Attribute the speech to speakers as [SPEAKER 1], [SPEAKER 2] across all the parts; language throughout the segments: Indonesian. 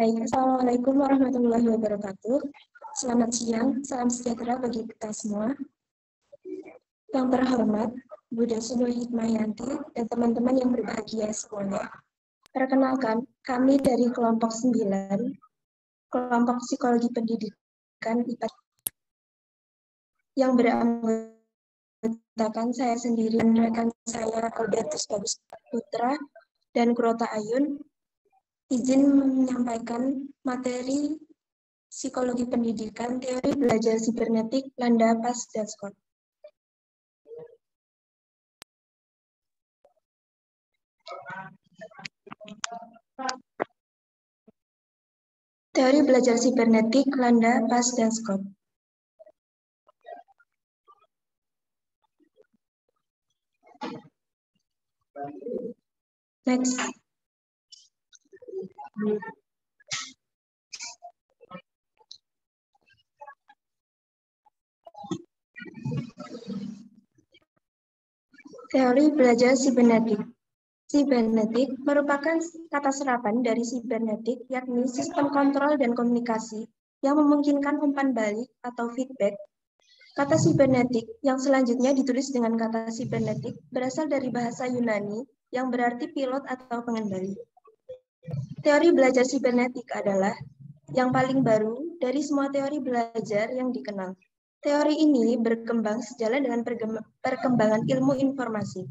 [SPEAKER 1] Baik, Assalamualaikum warahmatullahi wabarakatuh. Selamat siang, salam sejahtera bagi kita semua. Yang terhormat, Bu Dasuno Hikmayanti dan teman-teman yang berbahagia semuanya. Perkenalkan, kami dari kelompok 9, kelompok psikologi pendidikan IPA, yang beranggotakan saya sendiri dan rekan saya Albertus Bagus Putra dan Kurota Ayun, izin menyampaikan materi Psikologi Pendidikan, Teori Belajar Sibernetik, Landa, Pas, dan Scott. Teori Belajar Sibernetik, Landa, Pas, dan Scott. Next. Teori belajar sibernetik. Sibernetik merupakan kata serapan dari sibernetik, yakni sistem kontrol dan komunikasi yang memungkinkan umpan balik atau feedback. Kata sibernetik yang selanjutnya ditulis dengan kata sibernetik berasal dari bahasa Yunani yang berarti pilot atau pengendali. Teori belajar sibernetik adalah yang paling baru dari semua teori belajar yang dikenal. Teori ini berkembang sejalan dengan perkembangan ilmu informasi.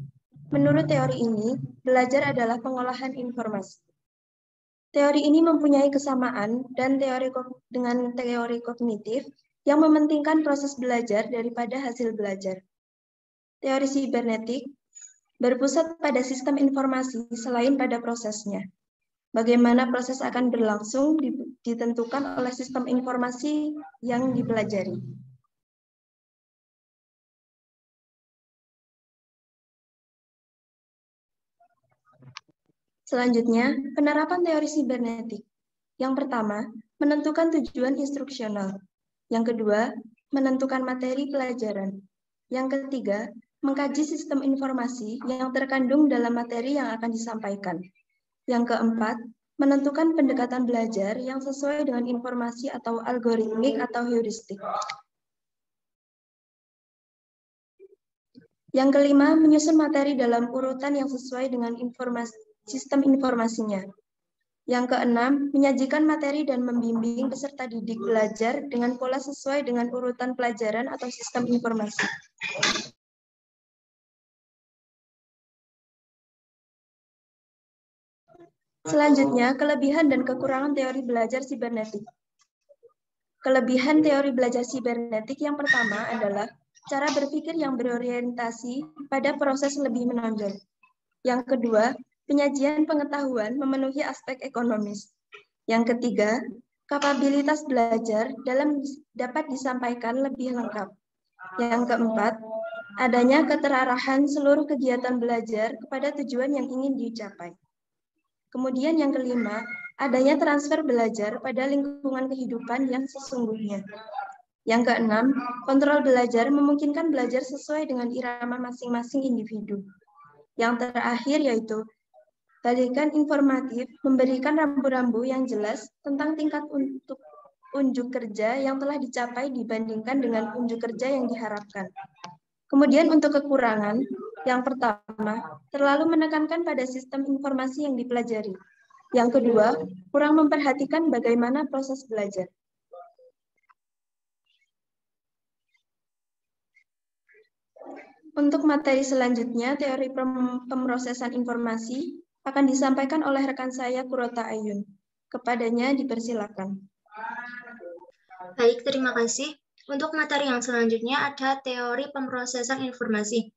[SPEAKER 1] Menurut teori ini, belajar adalah pengolahan informasi. Teori ini mempunyai kesamaan dengan teori kognitif yang mementingkan proses belajar daripada hasil belajar. Teori sibernetik berpusat pada sistem informasi selain pada prosesnya. Bagaimana proses akan berlangsung ditentukan oleh sistem informasi yang dipelajari. Selanjutnya, penerapan teori sibernetik. Yang pertama, menentukan tujuan instruksional. Yang kedua, menentukan materi pelajaran. Yang ketiga, mengkaji sistem informasi yang terkandung dalam materi yang akan disampaikan. Yang keempat, menentukan pendekatan belajar yang sesuai dengan informasi atau algoritmik atau heuristik. Yang kelima, menyusun materi dalam urutan yang sesuai dengan sistem informasinya. Yang keenam, menyajikan materi dan membimbing peserta didik belajar dengan pola sesuai dengan urutan pelajaran atau sistem informasi. Selanjutnya, kelebihan dan kekurangan teori belajar sibernetik. Kelebihan teori belajar sibernetik yang pertama adalah cara berpikir yang berorientasi pada proses lebih menonjol. Yang kedua, penyajian pengetahuan memenuhi aspek ekonomis. Yang ketiga, kapabilitas belajar dapat disampaikan lebih lengkap. Yang keempat, adanya keterarahan seluruh kegiatan belajar kepada tujuan yang ingin dicapai. Kemudian yang kelima, adanya transfer belajar pada lingkungan kehidupan yang sesungguhnya. Yang keenam, kontrol belajar memungkinkan belajar sesuai dengan irama masing-masing individu. Yang terakhir yaitu balikan informatif, memberikan rambu-rambu yang jelas tentang tingkat untuk unjuk kerja yang telah dicapai dibandingkan dengan unjuk kerja yang diharapkan. Kemudian untuk kekurangan, yang pertama, terlalu menekankan pada sistem informasi yang dipelajari. Yang kedua, kurang memperhatikan bagaimana proses belajar. Untuk materi selanjutnya, teori pemrosesan informasi akan disampaikan oleh rekan saya Kurota Ayun. Kepadanya dipersilakan.
[SPEAKER 2] Baik, terima kasih. Untuk materi yang selanjutnya ada teori pemrosesan informasi.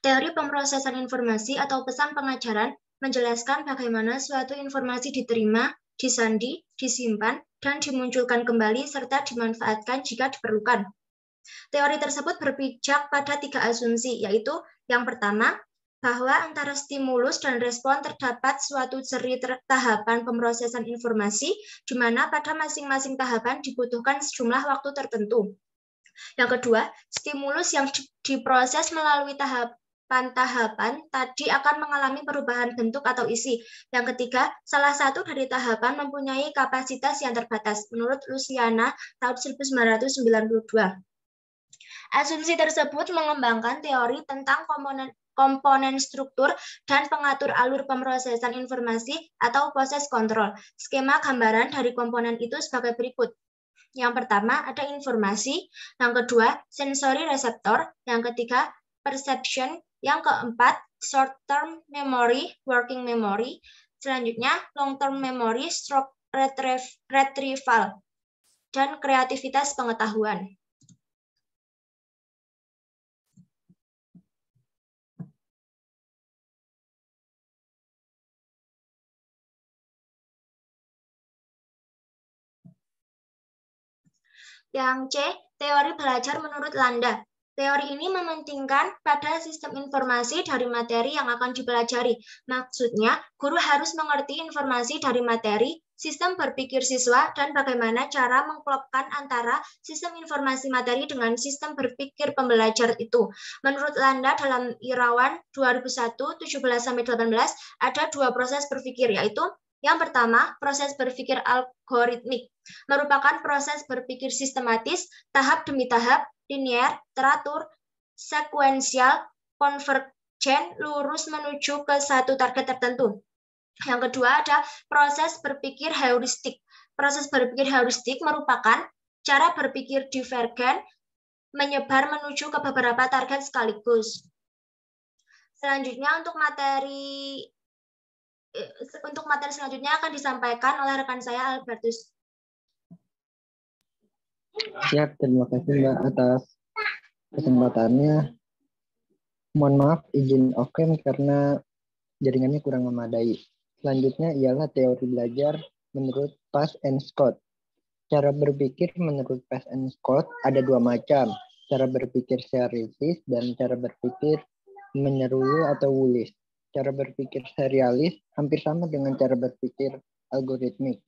[SPEAKER 2] Teori pemrosesan informasi atau pesan pengajaran menjelaskan bagaimana suatu informasi diterima, disandi, disimpan, dan dimunculkan kembali serta dimanfaatkan jika diperlukan. Teori tersebut berpijak pada 3 asumsi, yaitu yang pertama, bahwa antara stimulus dan respon terdapat suatu seri tahapan pemrosesan informasi, di mana pada masing-masing tahapan dibutuhkan sejumlah waktu tertentu. Yang kedua, stimulus yang diproses melalui tahapan tadi akan mengalami perubahan bentuk atau isi. Yang ketiga, salah satu dari tahapan mempunyai kapasitas yang terbatas, menurut Luciana tahun 1992. Asumsi tersebut mengembangkan teori tentang komponen struktur dan pengatur alur pemrosesan informasi atau proses kontrol. Skema gambaran dari komponen itu sebagai berikut. Yang pertama ada informasi, yang kedua sensory reseptor, yang ketiga perception, yang keempat short-term memory, working memory, selanjutnya long-term memory, stroke retrieval, dan kreativitas pengetahuan. Yang C, teori belajar menurut Landa. Teori ini mementingkan pada sistem informasi dari materi yang akan dipelajari. Maksudnya, guru harus mengerti informasi dari materi, sistem berpikir siswa, dan bagaimana cara mengklopkan antara sistem informasi materi dengan sistem berpikir pembelajar itu. Menurut Landa, dalam Irawan 2001, 17-18, ada dua proses berpikir, yaitu yang pertama, proses berpikir algoritmik, merupakan proses berpikir sistematis, tahap demi tahap, linear, teratur, sekuensial, konvergen, lurus menuju ke satu target tertentu. Yang kedua ada proses berpikir heuristik. Proses berpikir heuristik merupakan cara berpikir divergen, menyebar menuju ke beberapa target sekaligus. Selanjutnya untuk materi selanjutnya akan disampaikan oleh rekan saya Albertus.
[SPEAKER 3] Siap, terima kasih Mbak atas kesempatannya. Mohon maaf izin off-cam karena jaringannya kurang memadai. Selanjutnya ialah teori belajar menurut Pass and Scott. Cara berpikir menurut Pass and Scott ada dua macam. Cara berpikir serialis dan cara berpikir menyerulu atau Woolis. Cara berpikir serialis hampir sama dengan cara berpikir algoritmik,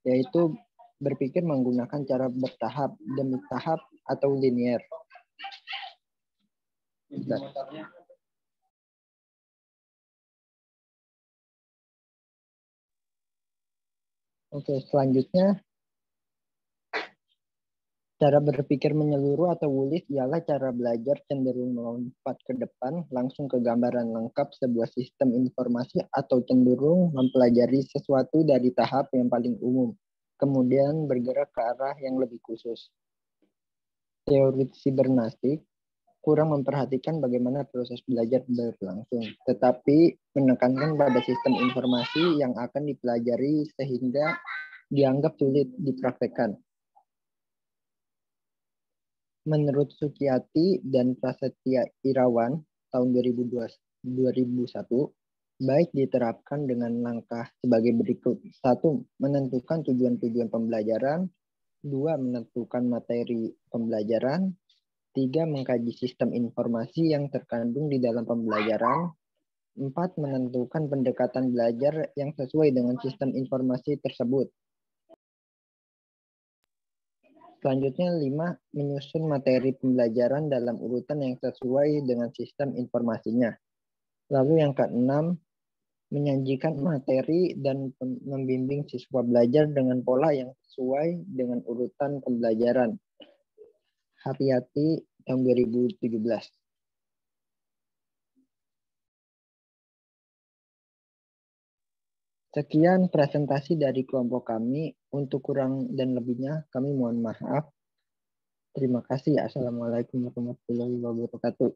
[SPEAKER 3] yaitu berpikir menggunakan cara bertahap demi tahap atau linear. Oke, selanjutnya cara berpikir menyeluruh atau Woolis ialah cara belajar cenderung melompat ke depan langsung ke gambaran lengkap sebuah sistem informasi atau cenderung mempelajari sesuatu dari tahap yang paling umum, kemudian bergerak ke arah yang lebih khusus. Teori sibernetik kurang memperhatikan bagaimana proses belajar berlangsung, tetapi menekankan pada sistem informasi yang akan dipelajari sehingga dianggap sulit dipraktekkan. Menurut Sukiyati dan Prasetya Irawan tahun 2001, baik diterapkan dengan langkah sebagai berikut. 1. Menentukan tujuan-tujuan pembelajaran. 2. Menentukan materi pembelajaran. 3. Mengkaji sistem informasi yang terkandung di dalam pembelajaran. 4. Menentukan pendekatan belajar yang sesuai dengan sistem informasi tersebut. Selanjutnya 5. Menyusun materi pembelajaran dalam urutan yang sesuai dengan sistem informasinya. Lalu yang ke-6, menyajikan materi dan membimbing siswa belajar dengan pola yang sesuai dengan urutan pembelajaran. Haryati tahun 2017. Sekian presentasi dari kelompok kami. Untuk kurang dan lebihnya kami mohon maaf. Terima kasih. Assalamualaikum warahmatullahi wabarakatuh.